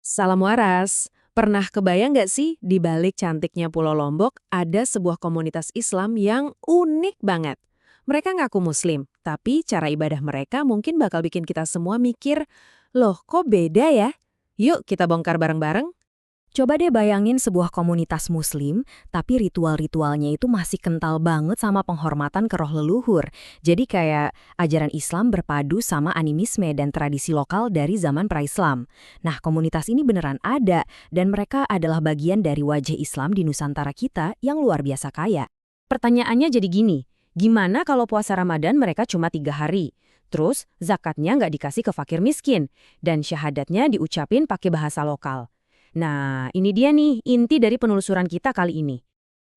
Salam waras. Pernah kebayang nggak sih di balik cantiknya Pulau Lombok ada sebuah komunitas Islam yang unik banget? Mereka ngaku Muslim, tapi cara ibadah mereka mungkin bakal bikin kita semua mikir, loh kok beda ya? Yuk kita bongkar bareng-bareng. Coba deh bayangin sebuah komunitas muslim, tapi ritual-ritualnya itu masih kental banget sama penghormatan ke roh leluhur. Jadi kayak ajaran Islam berpadu sama animisme dan tradisi lokal dari zaman pra-Islam. Nah, komunitas ini beneran ada, dan mereka adalah bagian dari wajah Islam di Nusantara kita yang luar biasa kaya. Pertanyaannya jadi gini, gimana kalau puasa Ramadan mereka cuma 3 hari? Terus zakatnya nggak dikasih ke fakir miskin, dan syahadatnya diucapin pakai bahasa lokal. Nah, ini dia nih inti dari penelusuran kita kali ini.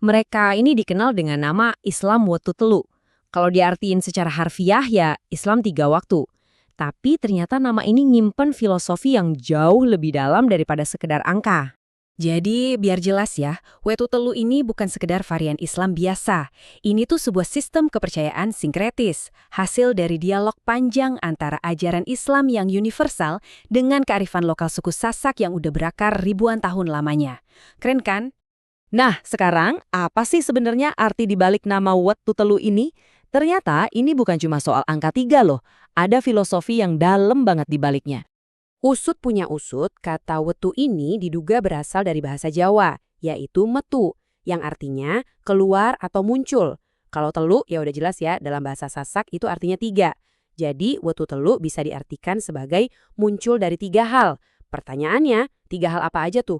Mereka ini dikenal dengan nama Islam Watu Telu. Kalau diartiin secara harfiah ya Islam 3 waktu. Tapi ternyata nama ini nyimpen filosofi yang jauh lebih dalam daripada sekedar angka. Jadi, biar jelas ya, Wetu Telu ini bukan sekedar varian Islam biasa. Ini tuh sebuah sistem kepercayaan sinkretis, hasil dari dialog panjang antara ajaran Islam yang universal dengan kearifan lokal suku Sasak yang udah berakar ribuan tahun lamanya. Keren kan? Nah, sekarang apa sih sebenarnya arti dibalik nama Watu Telu ini? Ternyata ini bukan cuma soal angka 3 loh. Ada filosofi yang dalam banget di baliknya. Usut punya usut, kata wetu ini diduga berasal dari bahasa Jawa, yaitu metu, yang artinya keluar atau muncul. Kalau telu, ya udah jelas ya, dalam bahasa Sasak itu artinya 3. Jadi, wetu telu bisa diartikan sebagai muncul dari 3 hal. Pertanyaannya, 3 hal apa aja tuh?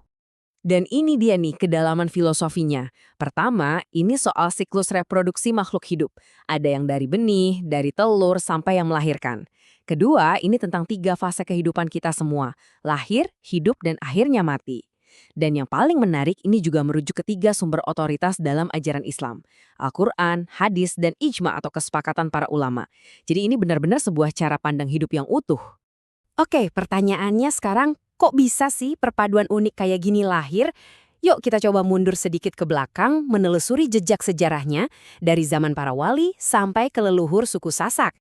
Dan ini dia nih kedalaman filosofinya. Pertama, ini soal siklus reproduksi makhluk hidup. Ada yang dari benih, dari telur, sampai yang melahirkan. Kedua, ini tentang 3 fase kehidupan kita semua. Lahir, hidup, dan akhirnya mati. Dan yang paling menarik, ini juga merujuk ke 3 sumber otoritas dalam ajaran Islam. Al-Quran, hadis, dan ijma atau kesepakatan para ulama. Jadi ini benar-benar sebuah cara pandang hidup yang utuh. Oke, pertanyaannya sekarang, kok bisa sih perpaduan unik kayak gini lahir? Yuk kita coba mundur sedikit ke belakang, menelusuri jejak sejarahnya dari zaman para wali sampai ke leluhur suku Sasak.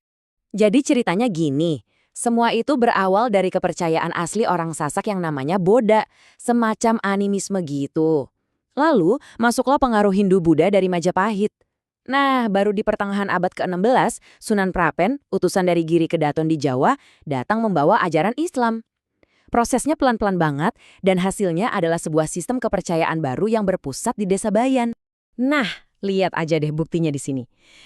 Jadi ceritanya gini, semua itu berawal dari kepercayaan asli orang Sasak yang namanya Boda, semacam animisme gitu. Lalu, masuklah pengaruh Hindu-Buddha dari Majapahit. Nah, baru di pertengahan abad ke-16, Sunan Prapen, utusan dari Giri Kedaton di Jawa, datang membawa ajaran Islam. Prosesnya pelan-pelan banget, dan hasilnya adalah sebuah sistem kepercayaan baru yang berpusat di Desa Bayan. Nah, lihat aja deh buktinya di sini.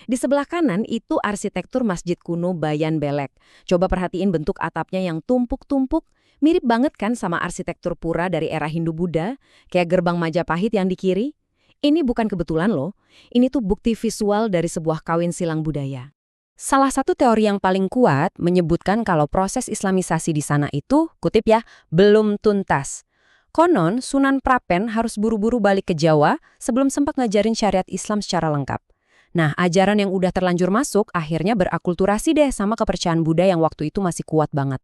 Di sebelah kanan itu arsitektur Masjid Kuno Bayan Belek. Coba perhatiin bentuk atapnya yang tumpuk-tumpuk. Mirip banget kan sama arsitektur pura dari era Hindu-Buddha, kayak gerbang Majapahit yang di kiri. Ini bukan kebetulan loh, ini tuh bukti visual dari sebuah kawin silang budaya. Salah satu teori yang paling kuat menyebutkan kalau proses Islamisasi di sana itu, kutip ya, belum tuntas. Konon, Sunan Prapen harus buru-buru balik ke Jawa sebelum sempat ngajarin syariat Islam secara lengkap. Nah, ajaran yang udah terlanjur masuk akhirnya berakulturasi deh sama kepercayaan Buddha yang waktu itu masih kuat banget.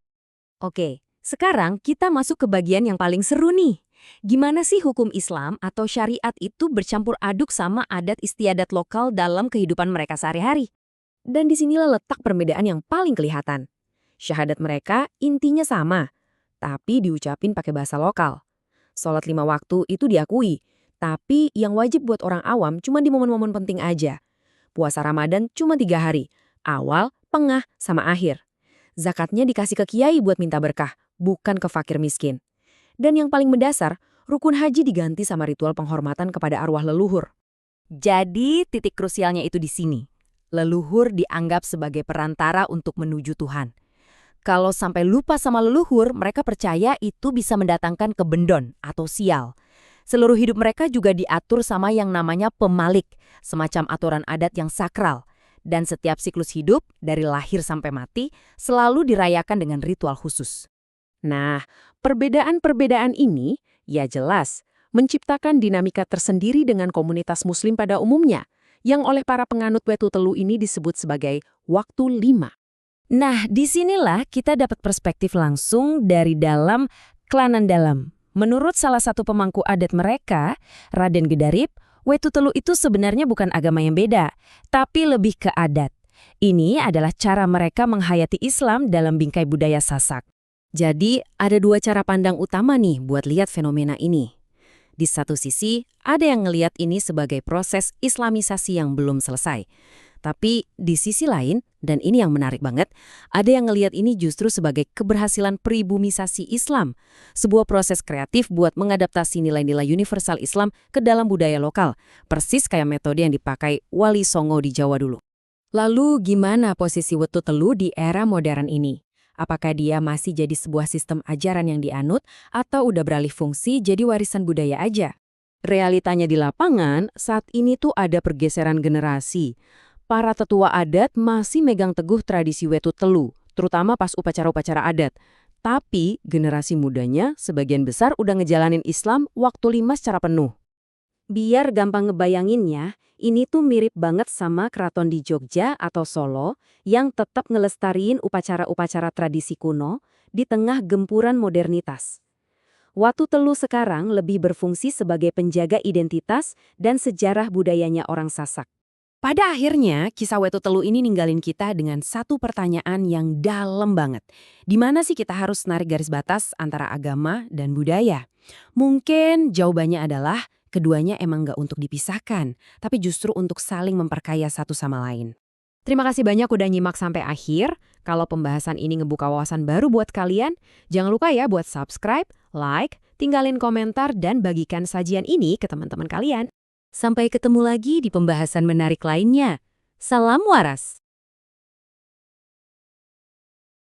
Oke, sekarang kita masuk ke bagian yang paling seru nih. Gimana sih hukum Islam atau syariat itu bercampur aduk sama adat istiadat lokal dalam kehidupan mereka sehari-hari? Dan disinilah letak perbedaan yang paling kelihatan. Syahadat mereka intinya sama, tapi diucapin pakai bahasa lokal. Sholat 5 waktu itu diakui, tapi yang wajib buat orang awam cuma di momen-momen penting aja. Puasa Ramadan cuma 3 hari, awal, tengah, sama akhir. Zakatnya dikasih ke kiai buat minta berkah, bukan ke fakir miskin. Dan yang paling mendasar, rukun haji diganti sama ritual penghormatan kepada arwah leluhur. Jadi titik krusialnya itu di sini. Leluhur dianggap sebagai perantara untuk menuju Tuhan. Kalau sampai lupa sama leluhur, mereka percaya itu bisa mendatangkan kebendon atau sial. Seluruh hidup mereka juga diatur sama yang namanya pemalik, semacam aturan adat yang sakral. Dan setiap siklus hidup, dari lahir sampai mati, selalu dirayakan dengan ritual khusus. Nah, perbedaan-perbedaan ini, ya jelas, menciptakan dinamika tersendiri dengan komunitas muslim pada umumnya, yang oleh para penganut Wetu Telu ini disebut sebagai waktu 5. Nah, disinilah kita dapat perspektif langsung dari dalam klanan dalam. Menurut salah satu pemangku adat mereka, Raden Gedarip, Wetu Telu itu sebenarnya bukan agama yang beda, tapi lebih ke adat. Ini adalah cara mereka menghayati Islam dalam bingkai budaya Sasak. Jadi, ada dua cara pandang utama nih buat lihat fenomena ini. Di satu sisi, ada yang ngelihat ini sebagai proses islamisasi yang belum selesai. Tapi di sisi lain, dan ini yang menarik banget, ada yang ngelihat ini justru sebagai keberhasilan peribumisasi Islam. Sebuah proses kreatif buat mengadaptasi nilai-nilai universal Islam ke dalam budaya lokal. Persis kayak metode yang dipakai Wali Songo di Jawa dulu. Lalu gimana posisi Wetu Telu di era modern ini? Apakah dia masih jadi sebuah sistem ajaran yang dianut atau udah beralih fungsi jadi warisan budaya aja? Realitanya di lapangan, saat ini tuh ada pergeseran generasi. Para tetua adat masih megang teguh tradisi Wetu Telu, terutama pas upacara-upacara adat. Tapi generasi mudanya sebagian besar udah ngejalanin Islam waktu lima secara penuh. Biar gampang ngebayanginnya, ini tuh mirip banget sama keraton di Jogja atau Solo yang tetap ngelestariin upacara-upacara tradisi kuno di tengah gempuran modernitas. Watu Telu sekarang lebih berfungsi sebagai penjaga identitas dan sejarah budayanya orang Sasak. Pada akhirnya, kisah Wetu Telu ini ninggalin kita dengan satu pertanyaan yang dalam banget. Di mana sih kita harus narik garis batas antara agama dan budaya? Mungkin jawabannya adalah keduanya emang nggak untuk dipisahkan, tapi justru untuk saling memperkaya satu sama lain. Terima kasih banyak udah nyimak sampai akhir. Kalau pembahasan ini ngebuka wawasan baru buat kalian, jangan lupa ya buat subscribe, like, tinggalin komentar, dan bagikan sajian ini ke teman-teman kalian. Sampai ketemu lagi di pembahasan menarik lainnya. Salam waras!